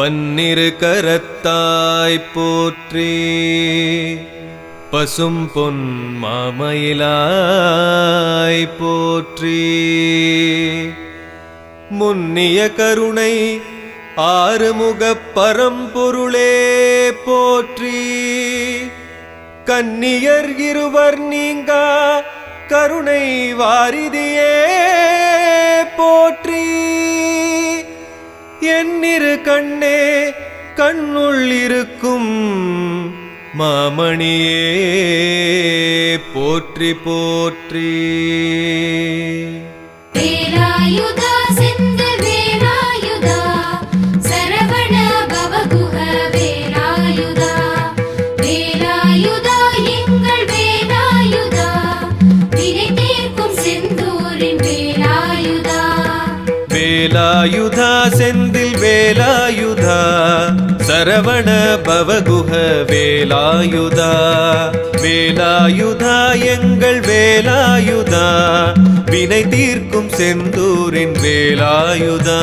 பன்னிரு கரத்தாய் போற்றி பசும் பொன் மாமயிலாய் போற்றி முன்னிய கருணை ஆறுமுகப் பரம்பொருளே போற்றி கன்னியர் இருவர் நீங்கா கருணை வாரிதியே போற்றி என்னிரு கண்ணே கண்ணுள் இருக்கும் மாமணியே போற்றி போற்றி வேலாயுதா செந்தில் வேலாயுதா சரவண பவகுஹ வேலாயுதா வேலாயுதா எங்கள் வேலாயுதா வினை தீர்க்கும் செந்தூரின் வேலாயுதா வேலாயுதா செந்தில் வேலாயுதா சரவண பவகுஹ வேலாயுதா வேலாயுதா எங்கள் வேலாயுதா வினை தீர்க்கும் செந்தூரின் வேலாயுதா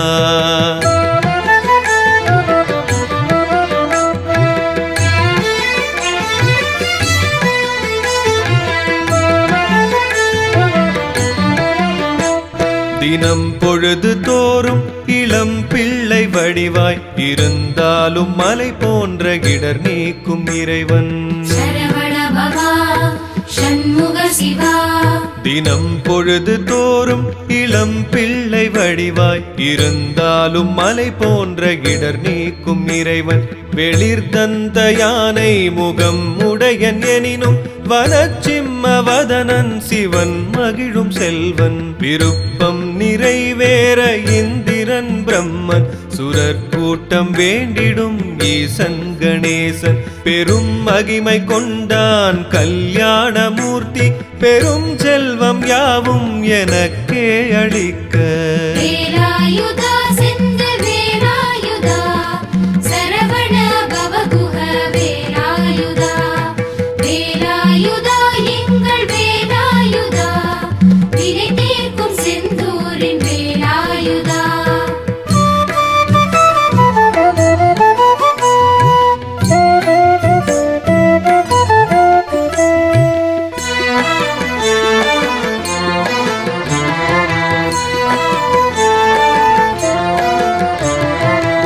தினம் பொழுது தோறும் இளம் பிள்ளை வடிவாய் இருந்தாலும் மலை போன்ற இடர் நீக்கும் இறைவன் சரவண பவா ஷண்முக சிவா தினம் பொழுது தோறும் இளம் பிள்ளை வடிவாய் இருந்தாலும் மலை போன்ற இடர் நீக்கும் இறைவன் வெளிர் தந்த யானை முகம் உடையன் எனினும் வனச்சிம்ம வதனன் சிவன் மகிழும் செல்வன் விருப்பம் நிறைவேற இந்திரன் பிரம்மன் சுரர் கூட்டம் வேண்டிடும் ஈசன் கணேசன் பெரும் மகிமை கொண்டான் கல்யாணமூர்த்தி பெரும் செல்வம் யாவும் எனக்கே அளிக்க வேலாயுதா செந்தில் வேலாயுதா சரவண பவகுஹ வேலாயுதா வேலாயுதா எங்கள் வேலாயுதா வினை தீர்க்கும் செந்தூரின் வேலாயுதா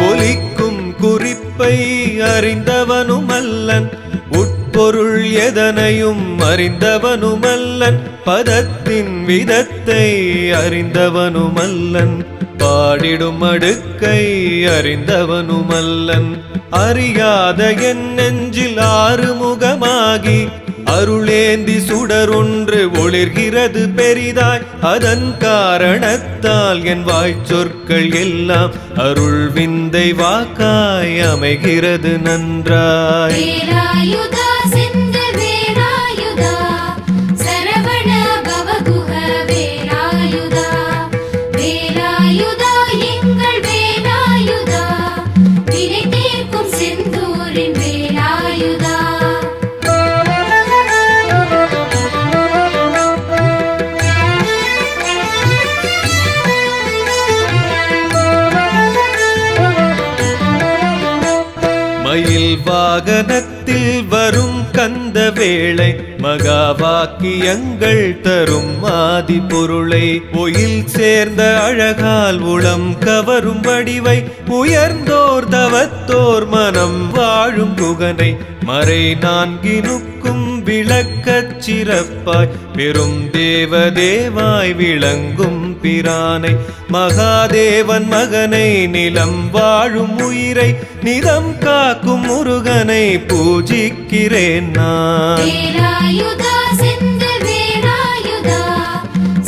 ஒலிக்கும் குறிப்பை அறிந்தவனுமல்லன் உட்பொருள் எதனையும் அறிந்தவனுமல்லன் பதத்தின் விதத்தை அறிந்தவனுமல்லன் பாடிடும் அடுக்கை அறிந்தவனுமல்லன் அறியாத என் நெஞ்சில் ஆறுமுகமாகி அருளேந்தி சுடரொன்று ஒளிர்கிறது பெரிதாய் அதன் காரணத்தால் என் வாய்ச்சொற்கள் எல்லாம் அருள் விந்தை வாக்காய் அமைகிறது நன்றாய் வேலாயுதா செந்தில் வேலாயுதா சரவண பவகுஹ வேலாயுதா வேலாயுதா எங்கள் வேலாயுதா வினை தீர்க்கும் செந்தூரின் வேலாயுதா மயில் வாகனத்தில் வரும் கந்த வேளை மகா வாக்கியங்கள் தரும் ஆதி பொருளை ஒயில் சேர்ந்த அழகால் உளம் கவரும் வடிவை உயர்ந்தோர் தவத்தோர் மனம் வாழும் குகனை மறை நான்கினுக்கும் விளக்கச் சிறப்பாய் பெரும் தேவதேவாய் விளங்கும் பிரானை மகாதேவன் மகனை நிலம் வாழும் உயிரை நிதம் காக்கும் முருகனை பூஜிக்கிறேன் நான் வேலாயுதா செந்தில் வேலாயுதா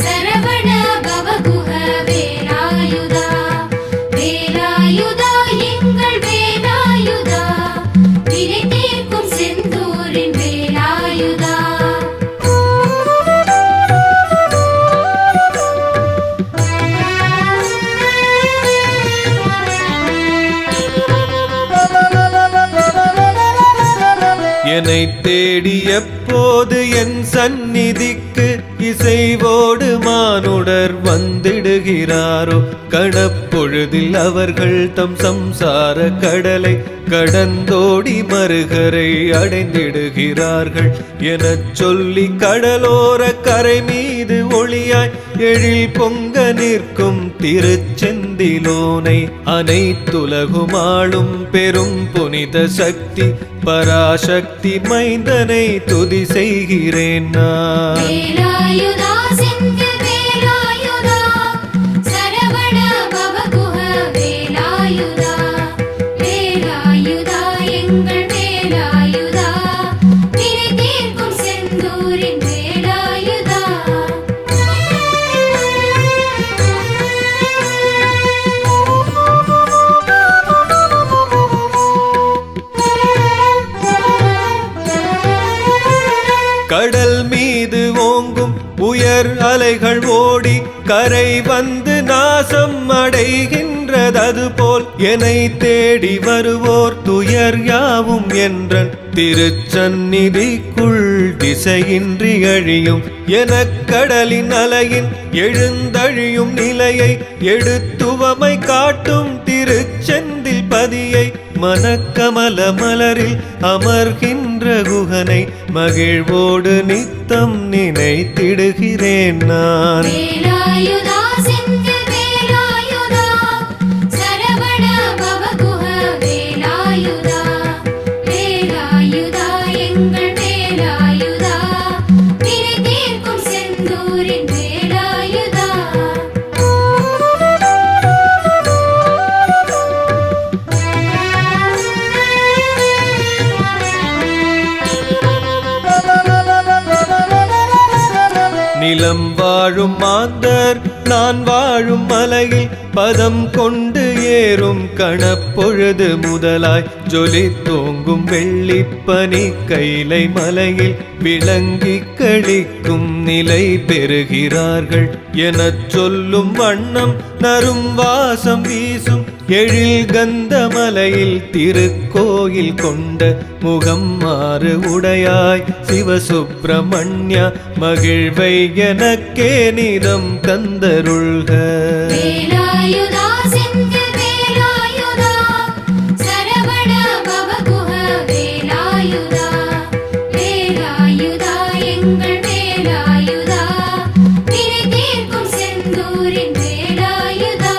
சரவண பவகுஹ வேலாயுதா வேலாயுதா எங்கள் வேலாயுதா வினை தீர்க்கும் செந்தூரின் வேலாயுதா என்னை தேடி எப்போது என் சந்நிதிக்கு இசைவோடு மானுடர் வந்திடுகிறாரோ கணப்பொழுதில் அவர்கள் தம் சம்சார கடலை கடந்தோடி மறுகரை அடைந்திடுகிறார்கள் எனச் சொல்லி கடலோர கரை மீது ஒளியாய் எழில் பொங்க நிற்கும் திருச்செந்திலோனை அனைத்துலகுமாளும் பெரும் புனித சக்தி பராசக்தி மைந்தனை துதி செய்கிறேன் நான். வேலாயுதா செந்தில் வேலாயுதா சரவண பவகுஹ வேலாயுதா வேலாயுதா எங்கள் வேலாயுதா வினை தீர்க்கும் செந்தூரின் வேலாயுதா. கடல் மீது ஓங்கும் உயர் அலைகள் ஓடி கரை வந்து நாசம் அடைகின்றது போல் என்னை தேடி வருவோர் துயர் யாவும் என்றன் திருச்சந்நிதிக்குள் திசையின்றி அழியும் எனக்கடலின் அலையின் எழுந்தழியும் நிலையை எடுத்துவமை காட்டும் திருச்செந்தில் பதியை மனக்கமல மலரில் அமர்கின்ற குகனை மகிழ்வோடு நித்தம் நினைத்திடுகிறேன் நான். வேலாயுதா செந்தில் வேலாயுதா சரவண பவகுஹ வேலாயுதா வேலாயுதா எங்கள் வேலாயுதா வினை தீர்க்கும் செந்தூரின் வேலாயுதா. நிலம் வாழும் மாந்தர் நான் வாழும் மலையில் பதம் கொண்டு ஏறும் கணப்பொழுது முதலாய் ஜொலி தோங்கும் வெள்ளிப்பனி கைலை மலையில் விளங்கி கழிக்கும் நிலை பெறுகிறார்கள் எனச் சொல்லும் வண்ணம் நரும் வாசம் வீசும் எழில் கந்த மலையில் திருக்கோயில் கொண்ட முகம் மாறு உடையாய் சிவசுப்பிரமணிய மகிழ்வை எனக்கே நிதம் தந்தருள்க. வேலாயுதா செந்தில் வேலாயுதா சரவண பவகுஹ வேலாயுதா வேலாயுதா எங்கள் வேலாயுதா வினை தீர்க்கும் செந்தூரின் வேலாயுதா.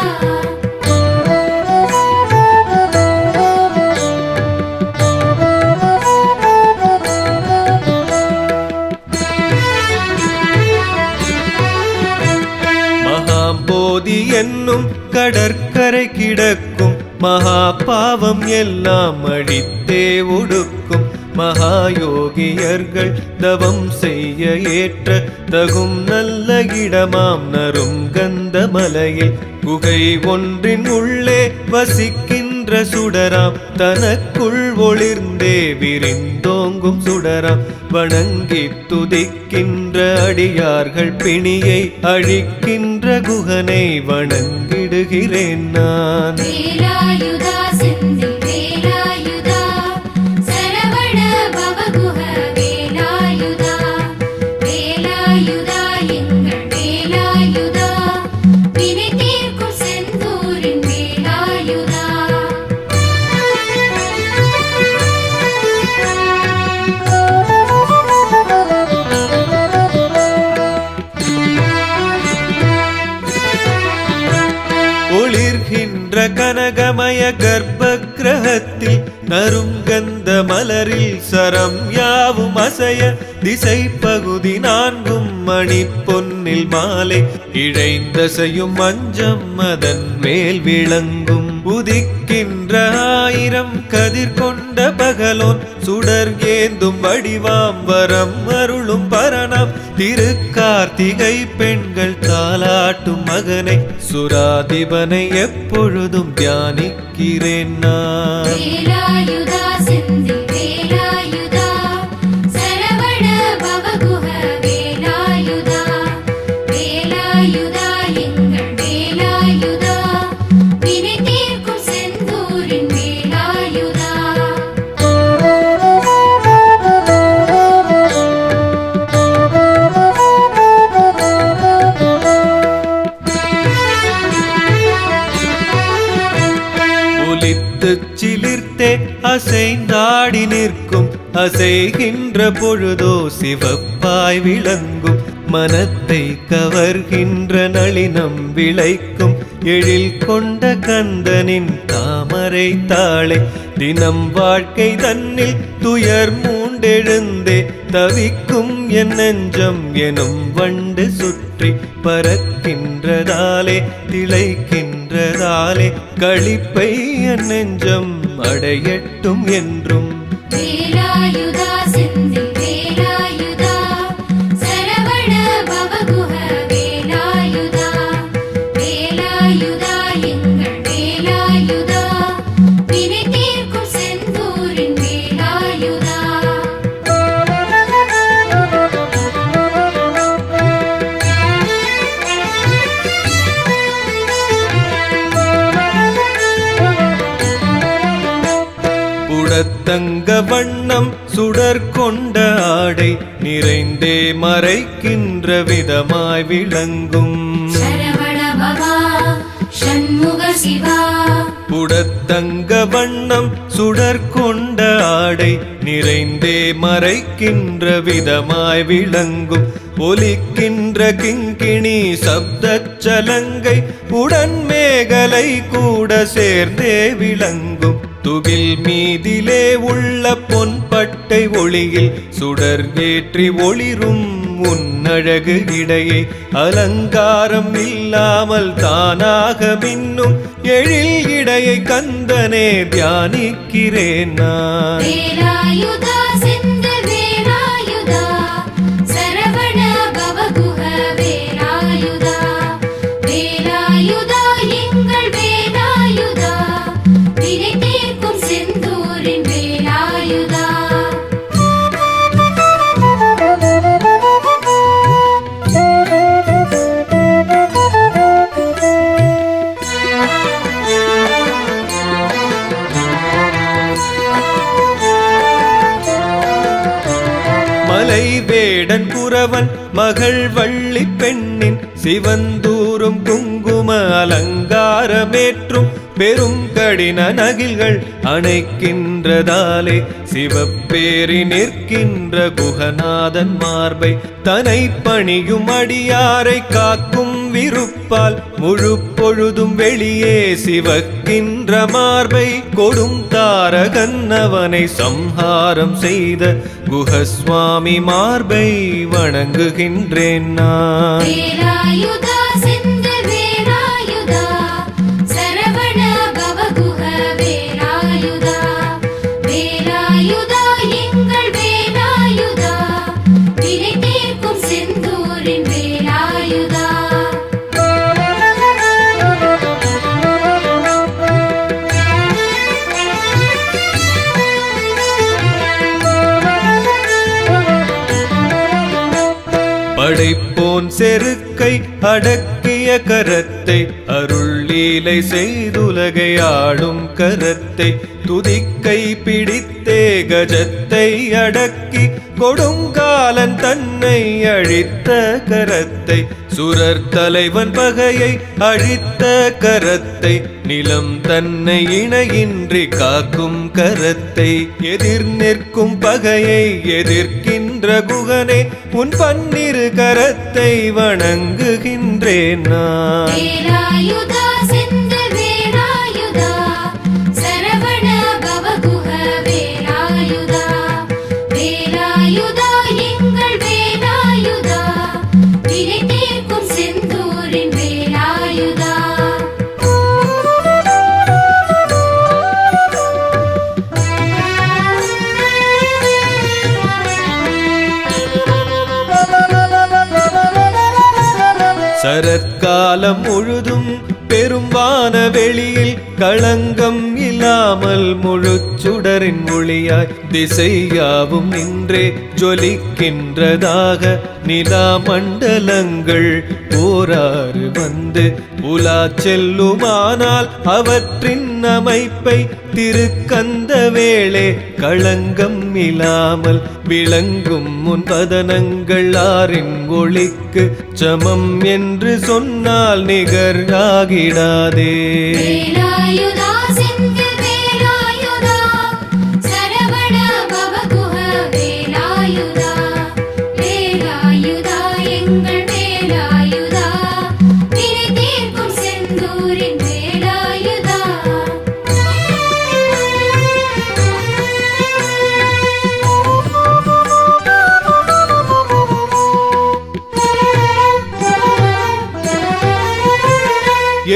மகாம்போதி என்னும் கடற்கரை கிடக்கும் மகா பாவம் எல்லாம் அழித்தே ஒடுக்கும் மகாயோகியர்கள் தவம் செய்ய ஏற்ற தகும் நல்ல இடமாம் நரும் கந்த மலையில் குகை ஒன்றின் உள்ளே வசிக்கின்ற சுடராம் தனக்குள் ஒளிர்ந்தே விரிந்தோங்கும் சுடராம் வணங்கி துதிக்கின்ற அடியார்கள் பிணியை அழிக்கின்ற குகனை வணங்கிடுகிறேன் நான். வேலாயுதா செந்தில் வேலாயுதா சரவண பவகுஹ வேலாயுதா வேலாயுதா எங்கள் வேலாயுதா வினை தீர்க்கும் செந்தூரின் வேலாயுதா. ஒளிர்கின்ற கனகமய கர்ப்ப கிரகத்தில் நறுங்கந்த மலரில் சரம் யாவும் அசைய திசை பகுதி நான்கும் மணி பொன்னில் மாலை இழைந்தசையும் மஞ்சம் அதன் மேல் விளங்கும் உதிக்கின்ற ஆயிரம் கதிர் கொண்ட பகலோன் சுடர் ஏந்தும் வடிவாம் வரம் அருளும் பரணம் திருக்கார்த்திகை பெண்கள் தாலாட்டும் மகனை சுராதிபனை எப்பொழுதும் தியானிக்கிறேன் நான். வேலாயுதா செந்தில் வேலாயுதா சரவண பவகுஹ வேலாயுதா வேலாயுதா எங்கள் வேலாயுதா வினை தீர்க்கும் செந்தூரின் வேலாயுதா. அசைந்தாடி நிற்கும் அசைகின்ற பொழுதோ சிவப்பாய் விளங்கும் மனத்தை கவர்கின்ற நளினம் விளைக்கும் எழில் கொண்ட கந்தனின் தாமரை தாளை தினம் வாழ்க்கை தன்னில் துயர் மூண்டெழுந்தே தவிக்கும் என் நெஞ்சம் எனும் வண்டு சுற்றி பறக்கின்றதாலே திளைக்கின்றதாலே களிப்பை என் நெஞ்சம் அடையட்டும் என்றும். வேலாயுதா செந்தில் வேலாயுதா சரவண பவகுஹ வேலாயுதா வேலாயுதா எங்கள் வேலாயுதா வினை தீர்க்கும் செந்தூரின் வேலாயுதா. புடத்தங்க வண்ணம் சுடர் கொண்ட ஆடை நிறைந்தே மறைக்கின்ற விதமாய் விளங்கும் சரவண பவா ஷண்முக சிவா. புடத்தங்க வண்ணம் சுடர் கொண்ட ஆடை நிறைந்தே மறைக்கின்ற விதமாய் விளங்கும் ஒலிக்கின்ற கிங்கிணி சப்தச் சலங்கை உடன் மேகலை கூட சேர்ந்தே விளங்கும் துகில் மீதிலே உள்ள பொன்பட்டை ஒளியில் சுடர் ஏற்றி ஒளிரும் உன்னழகு இடையை அலங்காரம் இல்லாமல் தானாக மின்னும் எழில் இடையை கந்தனே தியானிக்கிறேன் நான். வேலாயுதா செந்தில் வேலாயுதா சரவண பவகுஹ வேலாயுதா வேலாயுதா எங்கள் வேலாயுதா வினை தீர்க்கும் செந்தூரின் வேலாயுதா. மலை வேடன் குறவன் மகள் வள்ளி பெண்ணின் சிவந்தூரும் குங்கும அலங்காரமேற்றும் பெரும் கடின நகில்கள் அணைக்கின்றதாலே சிவப்பேறி நிற்கின்ற குகநாதன் மார்பை தனை பணியும் அடியாரை காக்கும் விருப்பால் முழு பொழுதும் வெளியே சிவக்கின்ற மார்பை கொடும் தாரகன் அவனை சம்ஹாரம் செய்த குஹஸ்வாமி மார்பை வணங்குகின்றேன் நான். வேலாயுதா செந்தில் வேலாயுதா சரவண பவகுஹ வேலாயுதா வேலாயுதா எங்கள் வேலாயுதா வினை தீர்க்கும் செந்தூரின் வேலாயுதா. படைப்போன் செருக்கை அடக்கிய கரத்தை அருள் லீலை செய்துலகை ஆடும் கரத்தை துதிக்கை பிடித்தே கஜத்தை அடக்கி கொடுங்காலன் தன்னை அழித்த கரத்தை சுரர் தலைவன் பகையை அழித்த கரத்தை நிலம் தன்னை இணையின்றி காக்கும் கரத்தை எதிர் நிற்கும் பகையை எதிர்க்கின்ற குகனே உன் பன்னிரு கரத்தை வணங்குகின்றேன் நான். வேலாயுதா செந்தில் வேலாயுதா சரவண பவகுஹ வேலாயுதா வேலாயுதா எங்கள் வேலாயுதா வினை தீர்க்கும் செந்தூரின் வேலாயுதா. சரத்காலம் முழுதும் பெரும்பான வெளியில் களங்கம் இல்லாமல் முழு சுடரின் ஒளியாய் திசையாவும் நின்றே ஜொலிக்கின்றதாக நிலா மண்டலங்கள் போராறு வந்து உலா செல்லுமானால் அவற்றின் அமைப்பை திருக்கந்த வேளே களங்கம் இல்லாமல் விளங்கும் முன்பதனங்கள் ஆறின் ஒளிக்கு சமம் என்று சொன்னால் நிகர் ஆகிடாதே. வேலாயுதா செந்தில் வேலாயுதா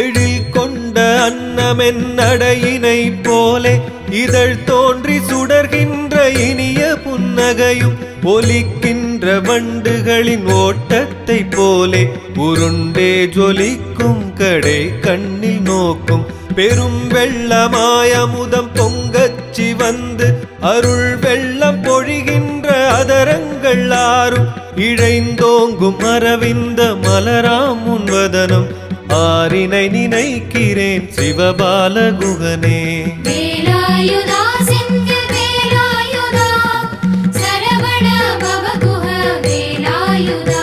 எழில் கொண்ட அன்னமென் நடையினை போலே இதழ் தோன்றி சுடர்கின்ற இனிய புன்னகையும் ஒலிக்கின்ற வண்டுகளின் ஓட்டத்தை போலே உருண்டே ஜொலிக்கும் கடை கண்ணில் நோக்கும் பெரும் வெள்ளமாய அமுதம் பொங்கச்சி வந்து அருள் வெள்ளம் பொழிகின்ற அதரங்கள் ஆறும் இழைந்தோங்கும் அரவிந்த மலராம் முன்வதனம் ஆரினை நினைக்கிறேன் சிவபால குகனே. வேலாயுதா செந்தில் வேலாயுதா சரவண பவகுஹ வேலாயுதா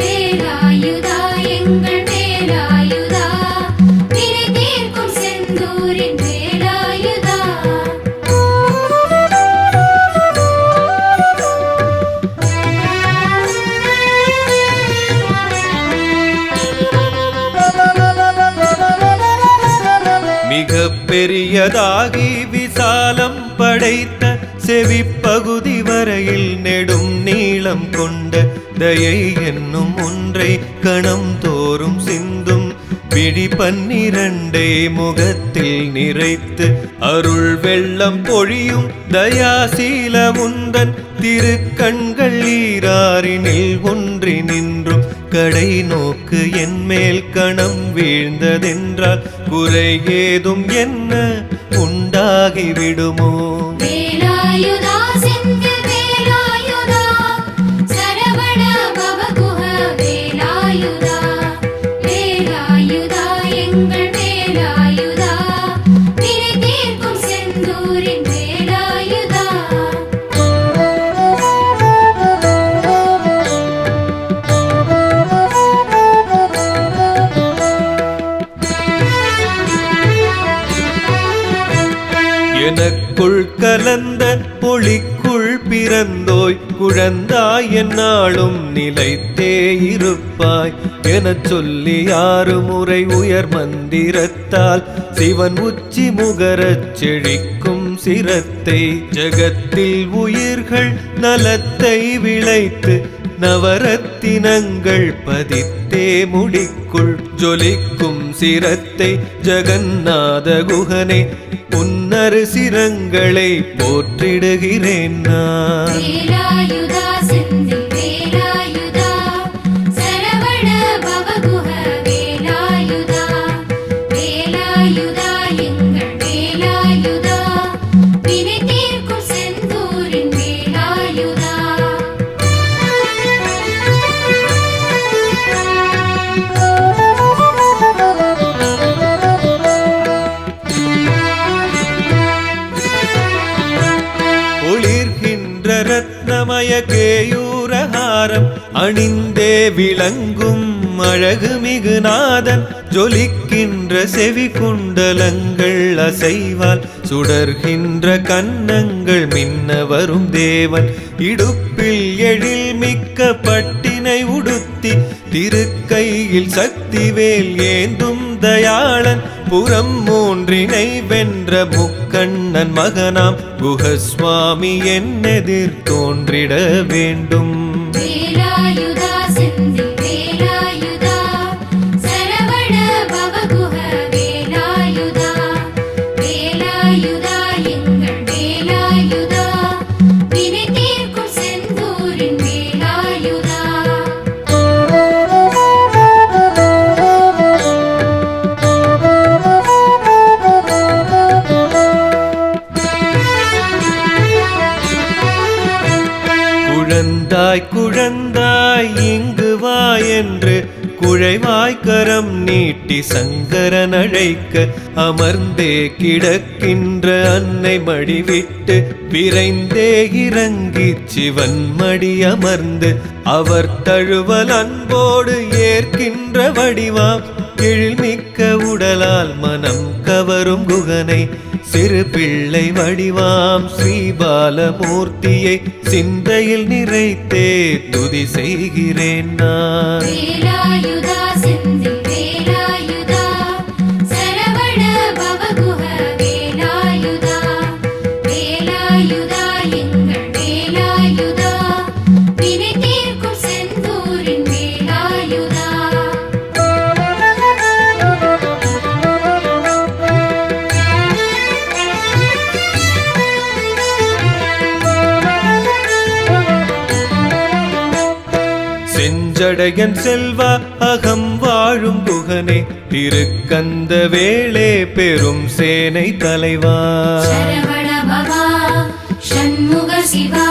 வேலாயுதா எங்கள் வேலாயுதா வினை தீர்க்கும் செந்தூரின் வேலாயுதா. மிக பெரியதாகி விசாலம் படைத்த செவிப்பகுதி வரையில் நெடும் நீளம் கொண்ட தயை என்னும் ஒன்றை கணம் தோறும் சிந்தும் விழி 12 முகத்தில் நிறைத்து அருள் வெள்ளம் பொழியும் தயாசீல முந்தன் திருக்கண்கள் ஈராரினில் ஒன்றி நின்றும் கடை நோக்கு என் மேல் கணம் வீழ்ந்ததென்றால் குறை ஏதும் என்ன உண்டாகிவிடுமோ. வேலாயுதா செந்தில் வேலாயுதா சரவண பவகுஹ வேலாயுதா வேலாயுதா எங்கள் வேலாயுதா வினை தீர்க்கும் செந்தூரின் வேலாயுதா. எனக்குள் கலந்த பொழிக்குள் பிறந்தோய் குழந்தாய் என்னாலும் நிலைத்தே இருப்பாய் எனச் சொல்லி 6 முறை உயர் மந்திரத்தால் சிவன் உச்சி முகரச் செழிக்கும் சிரத்தை ஜகத்தில் உயிர்கள் நலத்தை விளைத்து நவரத்தினங்கள் பதித்தே முடிக்குள் ஜொலிக்கும் சிரத்தை ஜகநாத குகனே உன்னரு சிரங்களை போற்றிடுகிறேன் நான். வேலாயுதா செந்தில் வேலாயுதா சரவண பவகுஹ வேலாயுதா வேலாயுதா எங்கள் வேலாயுதா வினை தீர்க்கும் செந்தூரின் வேலாயுதா. ஒளிர்கின்ற ரத்னமய கேயூரஹாரம் அணிந்தே விளங்கும் அழகு மிகு நாதன் ஜொலிக்கின்ற செவி குண்டலங்கள் அசைவால் சுடர்கின்ற கன்னங்கள் மின்ன வரும் தேவன் இடுப்பில் எழில் மிக்க பட்டினை உடுத்தி திருக்கையில் சக்திவேல் ஏந்தும் தயாளன் புறம் 3 வென்ற முக்கண்ணன் மகனாம் குகஸ்வாமி என்னெதிர் தோன்றிட வேண்டும். வேலாயுதா செந்தில் வேலாயுதா சரவண பவகுஹ வேலாயுதா வேலாயுதா எங்கள் வேலாயுதா வினை தீர்க்கும் செந்தூரின் வேலாயுதா. குழந்தாய் குழந்தாய் இங்கு வா என்று குழைவாய் கரம் நீட்டி சங்கரன் அழைக்க அமர்ந்தே கிடக்கின்ற அன்னை மடிவிட்டு விரைந்தே இறங்கி சிவன் மடி அமர்ந்து அவர் தழுவல் அன்போடு ஏற்கின்ற வடிவாம் எழில்மிக்க உடலால் மனம் கவரும் குகனை சிறு பிள்ளை வடிவாம் ஸ்ரீபாலமூர்த்தியை சிந்தையில் நிறைத்தே துதி செய்கிறேன் நான். வேலாயுதா செந்தில் வேலாயுதா சரவண பவகுஹ வேலாயுதா வேலாயுதா எங்கள் வேலாயுதா வினை தீர்க்கும் செந்தூரின் வேலாயுதா. செஞ்சடையன் செல்வா அகம் வாழும் குகனே திருக்கந்த வேளே பெரும் சேனை தலைவா சரவண பவா ஷண்முக சிவா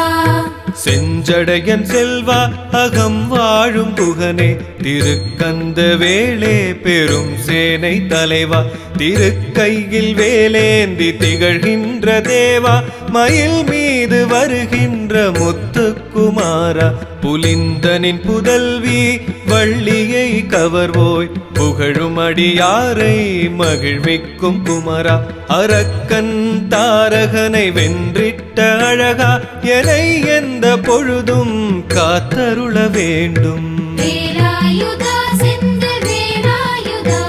செஞ்சடையன் செல்வா அகம் வாழும் குகனே திருக்கந்த வேளே பெரும் சேனை தலைவா திருக்கையில் வேலேந்தி திகழ்கின்ற தேவா மயில் மீது வருகின்ற முத்துக்குமாரா புலிந்தனின் புதல்வி வள்ளியை கவர்வோய் புகழும் அடியாரை மகிழ்விக்கும் குமரா அரக்கன் தாரகனை வென்றிட்ட அழகா எனை எந்த பொழுதும் காத்தருள வேண்டும் வேலாயுதா செந்தில் வேலாயுதா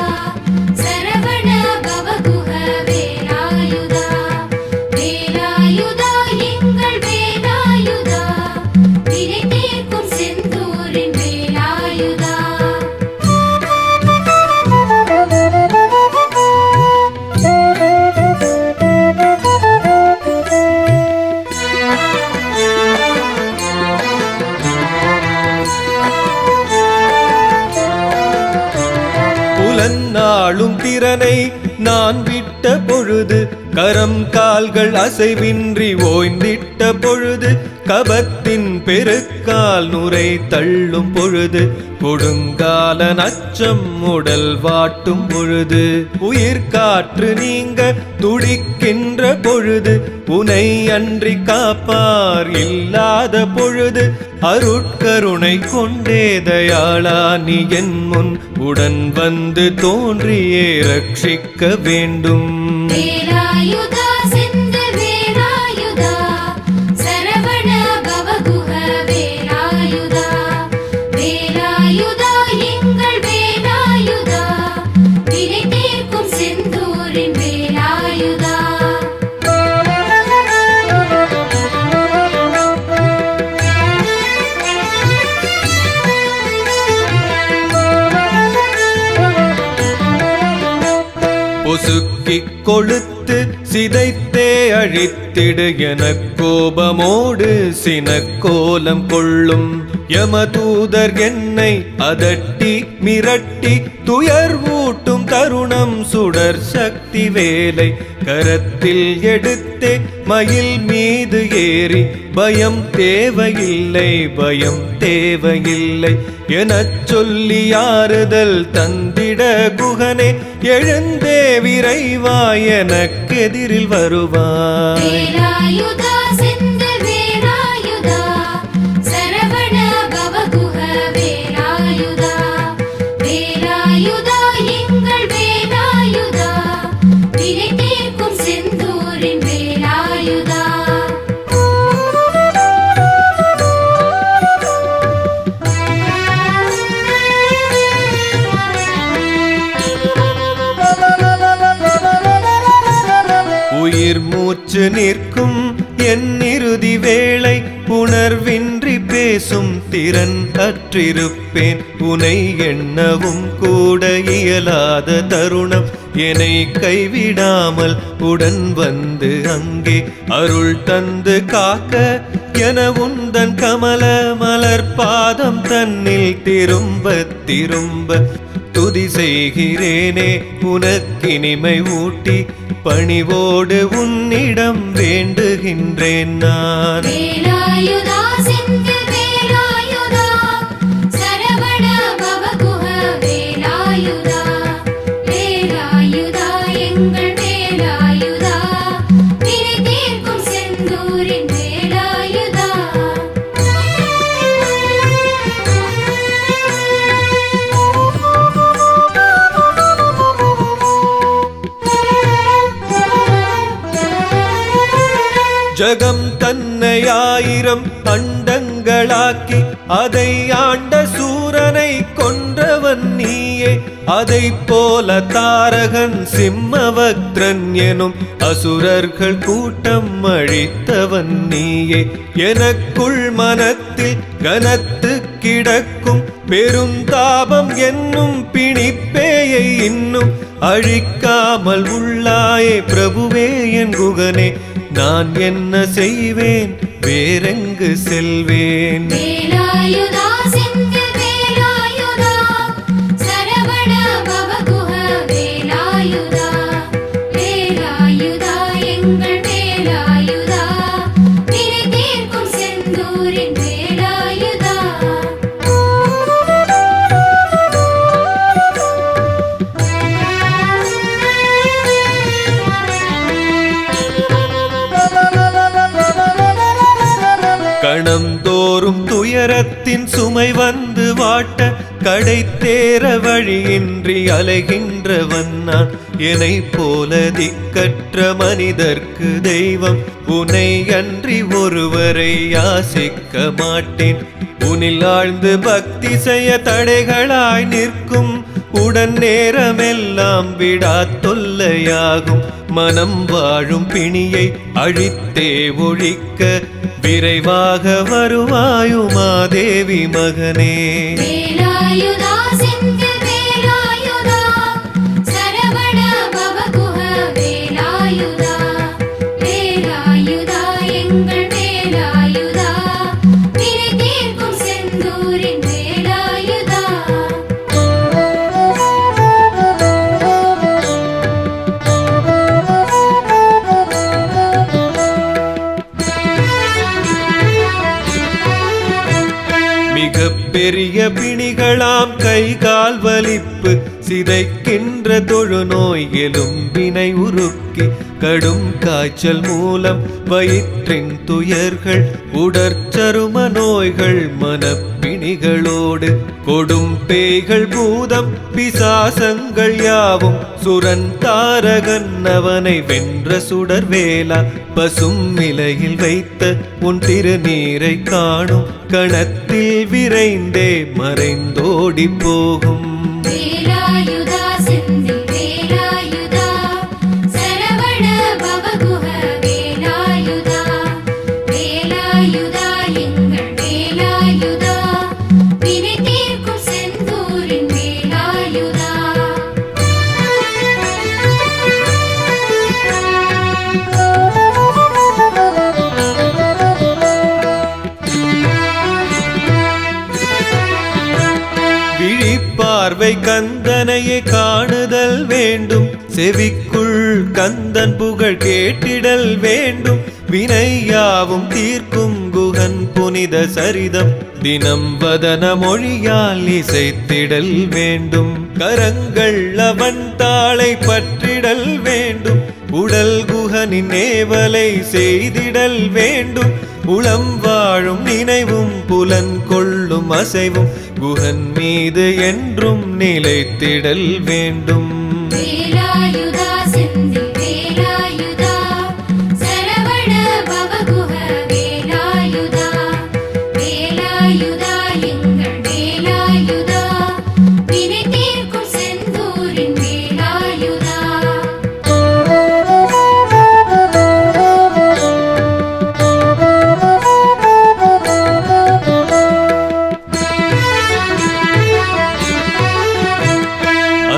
சரவண பவகுஹ வேலாயுதா வேலாயுதா எங்கள் வேலாயுதா வினை தீர்க்கும் செந்தூரின் வேலாயுதா புலன்னாளும் திறனை நான் விட்ட பொழுது கரம் கால்கள் அசைவின்றி ஓய்ந்திட்ட பொழுது கபத்தின் பெருக்கால் நுரை தள்ளும் பொழுது கொடுங்கால நச்சம் உடல் வாட்டும் பொழுது உயிர் காற்று நீங்க துடிக்கின்ற பொழுது உனை அன்றி காப்பார் இல்லாத பொழுது அருட்கருணை கொண்டே தயாளா நீ என் முன் உடன் வந்து தோன்றியே ரட்சிக்க வேண்டும் வேலாயுதா செந்தில் வேலாயுதா சரவண பவகுஹ வேலாயுதா வேலாயுதா எங்கள் வேலாயுதா வினை தீர்க்கும் செந்தூரின் வேலாயுதா பொசுக்கிக் கொழுத்து சிதைத்தே அழித்திடு எனக் கோபமோடு சினக்கோலம் கொள்ளும் யமதூதர் என்னை அதட்டி மிரட்டி துயர் ஊட்டும் தருணம் சுடர் சக்தி வேலை கரத்தில் எடுத்தே மயில் மீது ஏறி பயம் தேவையில்லை பயம் தேவையில்லை எனச் சொல்லி ஆறுதல் தந்திட குகனே எழுந்தே விரைவாய் எனக்கெதிரில் வருவாய் வேலாயுதா செந்தில் வேலாயுதா சரவண பவகுஹ வேலாயுதா வேலாயுதா எங்கள் வேலாயுதா வினை தீர்க்கும் செந்தூரின் வேலாயுதா உயிர் மூச்சு நிற்கும் என் இறுதி வேளை உணர்வின்றி பேசும் திறன் அற்றிருப்பேன் உனை எண்ணவும் கூட இயலாத தருணம் என்னை கைவிடாமல் உடன் வந்து அங்கே அருள் தந்து காக்க என உந்தன் கமல மலர் பாதம் தன்னில் திரும்ப திரும்ப துதி செய்கிறேனே உனக்கினிமை ஊட்டி பணிவோடு உன்னிடம் வேண்டுகின்றேன் நான் வேலாயுதா செந்தில் வேலாயுதா சரவண பவகுஹ வேலாயுதா வேலாயுதா எங்கள் வேலாயுதா வினை தீர்க்கும் செந்தூரின் வேலாயுதா ஜகம் தன்னை ஆயிரம் அண்டங்களாக்கி அதை ஆண்ட சூரனை கொன்றவன் நீயே அதை போல தாரகன் சிம்மவக்ரன் எனும் அசுரர்கள் கூட்டம் அழித்தவன் நீயே எனக்குள் மனத்தில் கனத்து கிடக்கும் பெருந்தாபம் என்னும் பிணிப்பேயை இன்னும் அழிக்காமல் உள்ளாயே பிரபுவே என் குகனே நான் என்ன செய்வேன் வேறெங்கு செல்வேன் வேலாயுதா செந்தில் வேலாயுதா கணந்தோறும் துயரத்தின் சுமை வந்து வாட்ட கடை தேர வழியின்றி அலைகின்றவன் நான். என்னை போல திக்கற்ற மனிதர்க்கு தெய்வம் உன்னை அன்றி ஒருவரை யாசிக்க மாட்டேன். உன்னில் ஆழ்ந்து பக்தி செய்ய தடைகளாய் நிற்கும் உடன் நேரமெல்லாம் விடா தொல்லையாகும். மனம் வாழும் பிணியை அழித்தே ஒழிக்க விரைவாக வருவாயுமா தேவி மகனே. வேலாயுதா செந்தில் வேலாயுதா சரவண பவகுஹ வேலாயுதா. வேலாயுதா எங்கள் வேலாயுதா வினை தீர்க்கும் செந்தூரின் வேலாயுதா. மிக பெரிய பிணிகளாம் கை கால் வலிப்பு சிதைக்கின்ற தொழுநோய் எலும்பினை உருக்கி கடும் காய்ச்சல் மூலம் வயிற்றின் துயர்கள் உடற்சரும நோய்கள் மனப்பிணிகளோடு கொடும் பேய்கள் பூதம் பிசாசங்கள் யாவும் சுரன் தாரகன் அவனை வென்ற சுடர் வேலா. பசும் நிலையில் வைத்த உன் திருநீரை காணும் கணத்தில் விரைந்தே மறைந்தோடி போகும். வேலாயுதா செந்தில் வேலாயுதா சரவண பவகுஹ வேலாயுதா. வேலாயுதா எங்கள் வேலாயுதா வினை தீர்க்கும் செந்தூரின் வேலாயுதா. விழிப்பார்வை கந்தனையே காணுதல் வேண்டும். செவிக்குள் கந்தன் புகழ் கேட்டிடல் வேண்டும். வினையாவும் தீர்க்கும் குகன் புனித சரிதம் தினம் வதன மொழியால் இசைத்திடல் வேண்டும். கரங்கள் அவன் தாளை பற்றிடல் வேண்டும். உடல் குகனின் நேவலை செய்திடல் வேண்டும். உளம் வாழும் நினைவும் புலன் கொள்ளும் அசைவும் குகன் மீது என்றும் நிலைத்திடல் வேண்டும். வேலாயுதா செந்தில் வேலாயுதா சரவண பவகுஹ வேலாயுதா. வேலாயுதா எங்கள் வேலாயுதா வினை தீர்க்கும் செந்தூரின் வேலாயுதா.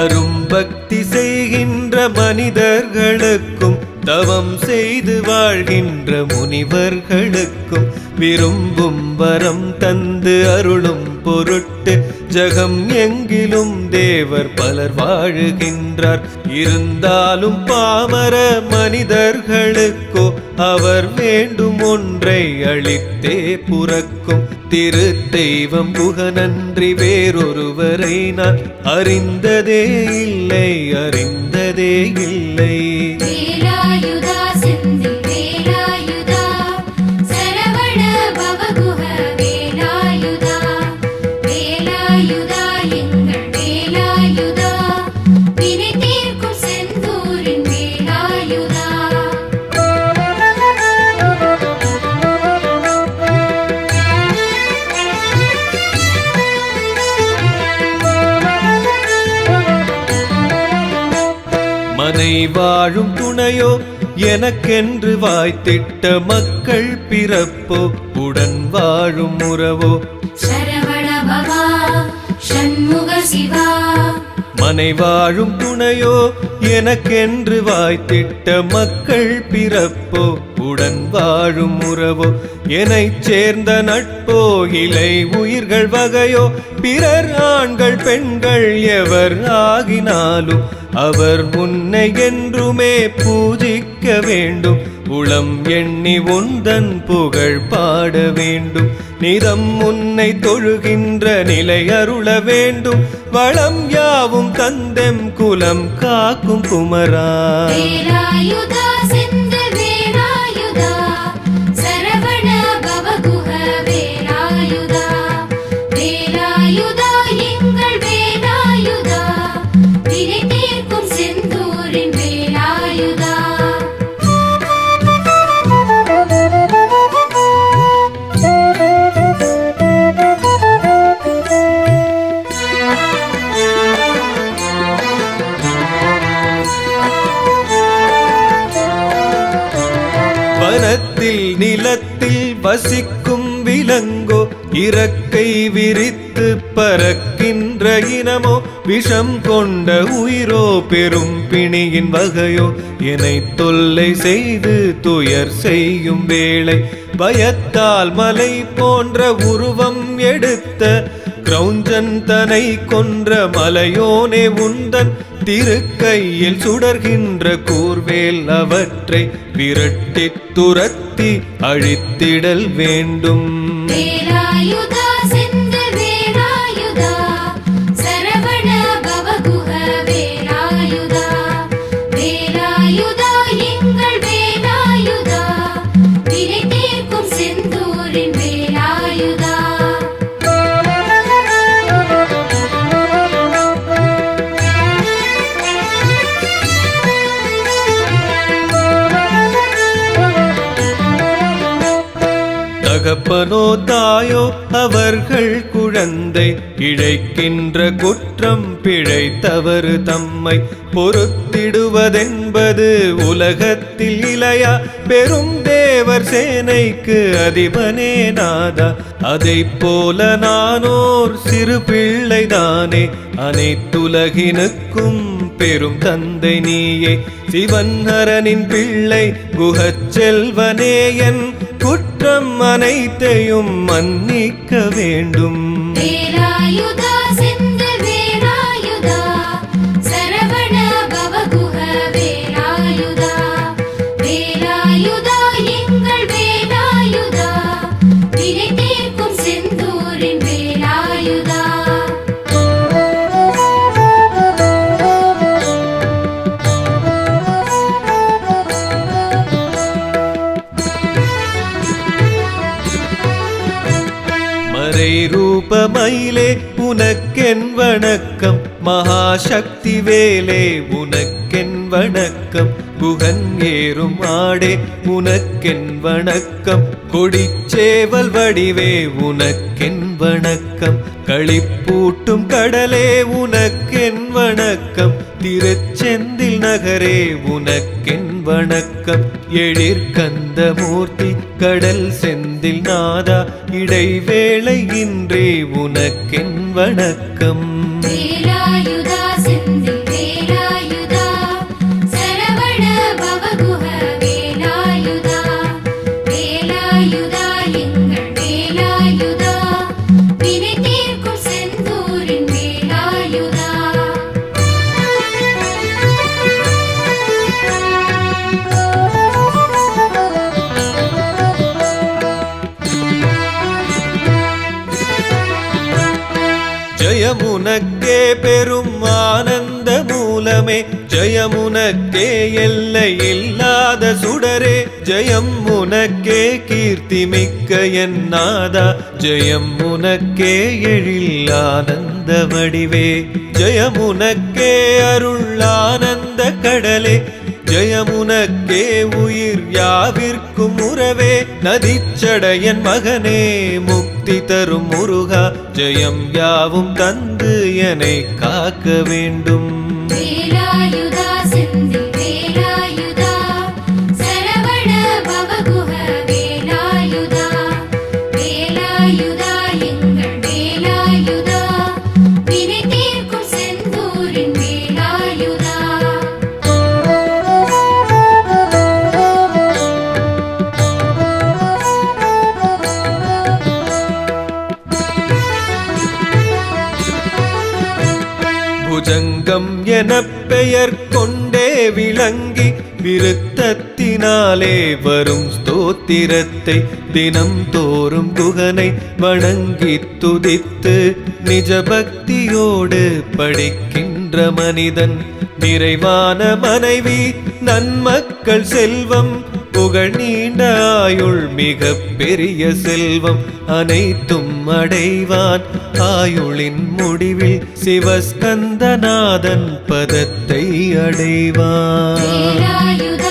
அரும்பக்தி செய்கின்ற மனிதர்களுக்கும் தவம் செய்து வாழ்கின்ற முனிவர்களுக்கும் விரும்பும் வரம் தந்து அருளும் பொருட்டு ஜகம் எங்கிலும் தேவர் பலர் வாழுகின்றார். இருந்தாலும் பாமர மனிதர்களுக்கோ அவர் வேண்டும் ஒன்றை அளித்தே புறக்கும். திரு தெய்வம் குகனன்றி வேறொருவரை நான் அறிந்ததே இல்லை, அறிந்ததே இல்லை. வேலாயுதா செந்தில் வேலாயுதா சரவண பவகுஹ வேலாயுதா. வேலாயுதா எங்கள் வேலாயுதா வினை தீர்க்கும் செந்தூரின் வேலாயுதா. மனை வாழும் துணையோ எனக்கென்று வாய்த்திட்ட மக்கள் பிறப்போ உடன் வாழும் உறவோ. சரவண பவா ஷண்முக சிவா. மனை வாழும் துணையோ எனக்கென்று வாய்த்திட்ட மக்கள் பிறப்போ உடன் வாழும் உறவோ. என்னைச் சேர்ந்த நட்போ இலை உயிர்கள் வகையோ பிறர் ஆண்கள் பெண்கள் எவர் ஆகினாலும் அவர் முன்னை என்றுமே பூஜிக்க வேண்டும். உளம் எண்ணி உந்தன் புகழ் பாட வேண்டும். நிதம் உன்னை தொழுகின்ற நிலை அருள வேண்டும். வளம் யாவும் தந்தெம் குலம் காக்கும் குமரா. வேலாயுதா செந்தில் வேலாயுதா சரவண பவகுஹ நிலத்தில் நிலத்தில் வசிக்கும் விலங்கோ இறக்கை விரித்து பறக்கின்ற இனமோ விஷம் கொண்ட உயிரோ பெரும் பிணியின் வகையோ என்னை தொல்லை செய்து துயர் செய்யும் வேளை பயத்தால் மலை போன்ற உருவம் எடுத்த கிரௌஞ்சன் தனை கொன்ற மலையோனே உந்தன் திருக்கையில் சுடர்கின்ற கூர்வேல் அவற்றை விரட்டித் துரத்தி அழித்திடல் வேண்டும். வேலாயுதா செந்தில் வேலாயுதா சரவண பவகுஹ வேலாயுதா வேலாயுதா எங்கள் வேலாயுதா வினை தீர்க்கும் செந்தூரின் வேலாயுதா. தகப்பனோ தாயோ அவர்கள் குழந்தை இழைக்கின்ற குற்றம் பிழை தவறு தம்மை பொறுத்திடுவதென்பது உலகத்தில் இளையா பெரும் தேவர் சேனைக்கு அதிபனே நாதா. அதை போல நானோர் சிறு பிள்ளைதானே அனைத்துலகினுக்கும் பெரும் தந்தை நீயே சிவன்ஹரனின் பிள்ளை குஹச் செல்வனே என் குற்றம் அனைத்தையும் மன்னிக்க வேண்டும். வேலாயுதா செந்தில் வேலாயுதா சரவண பவகுஹ வேலாயுதா வேலாயுதா எங்கள் வேலாயுதா வினை தீர்க்கும் செந்தூரின் வேலாயுதா. மறை ரூபமயிலே உனக்கென் வணக்கம் மகாசக்தி வேலே உனக்கென் வணக்கம் குகன் ஏறும் ஆடே உனக்கென் வணக்கம் கொடிச்சேவல் வடிவே உனக்கென் வணக்கம் களிப்பூட்டும் கடலே உனக்கென் வணக்கம் திருச்செந்தில் நகரே உனக்கென் வணக்கம் எழிற்கந்த மூர்த்தி கடல் செந்தில் நாதா இடைவேளை இன்றே உனக்கென் வணக்கம். வேலாயுதா செந்தில் வேலாயுதா சரவண பவகுஹ வேலாயுதா வேலாயுதா எங்கள் வேலாயுதா வினை தீர்க்கும் செந்தூரின் வேலாயுதா. ஜெயமுனக்கே பெரும் ஆனந்த மூலமே ஜெயமுனக்கே எல்லை இல்லாத சுடரே ஜெயம் உனக்கே கீர்த்தி மிக்க என் நாதா ஜெயம் உனக்கே எழில் ஆனந்த வடிவே ஜெயமுனக்கே அருள் ஆனந்த கடலே ஜெயமுனக்கே உயிர் யாவிற்கும் உறவே நதிச்சடையன் மகனே முக்தி தரும் முருகா ஜெயம் யாவும் தந்து என்னை காக்க வேண்டும். வேலாயுதா செந்தில் வேலாயுதா சரவண பவகுஹ வேலாயுதா வேலாயுதா எங்கள் வேலாயுதா வினை தீர்க்கும் செந்தூரின் வேலாயுதா. புஜங்கம் எனப் பெயர் கொண்டே விளங்கி விருத்தத்தினாலே வரும் ஸ்தோத்திரத்தை தினம் தோறும் குகனை வணங்கி துதித்து நிஜ பக்தியோடு படிக்கின்ற மனிதன் நிறைவான மனைவி நன்மக்கள் செல்வம் புகழ் நீண்ட ஆயுள் மிக பெரிய செல்வம் அனைத்தும் அடைவான் ஆயுளின் முடிவில் சிவஸ்கந்தநாதன் பதத்தை அடைவான். வேலாயுதா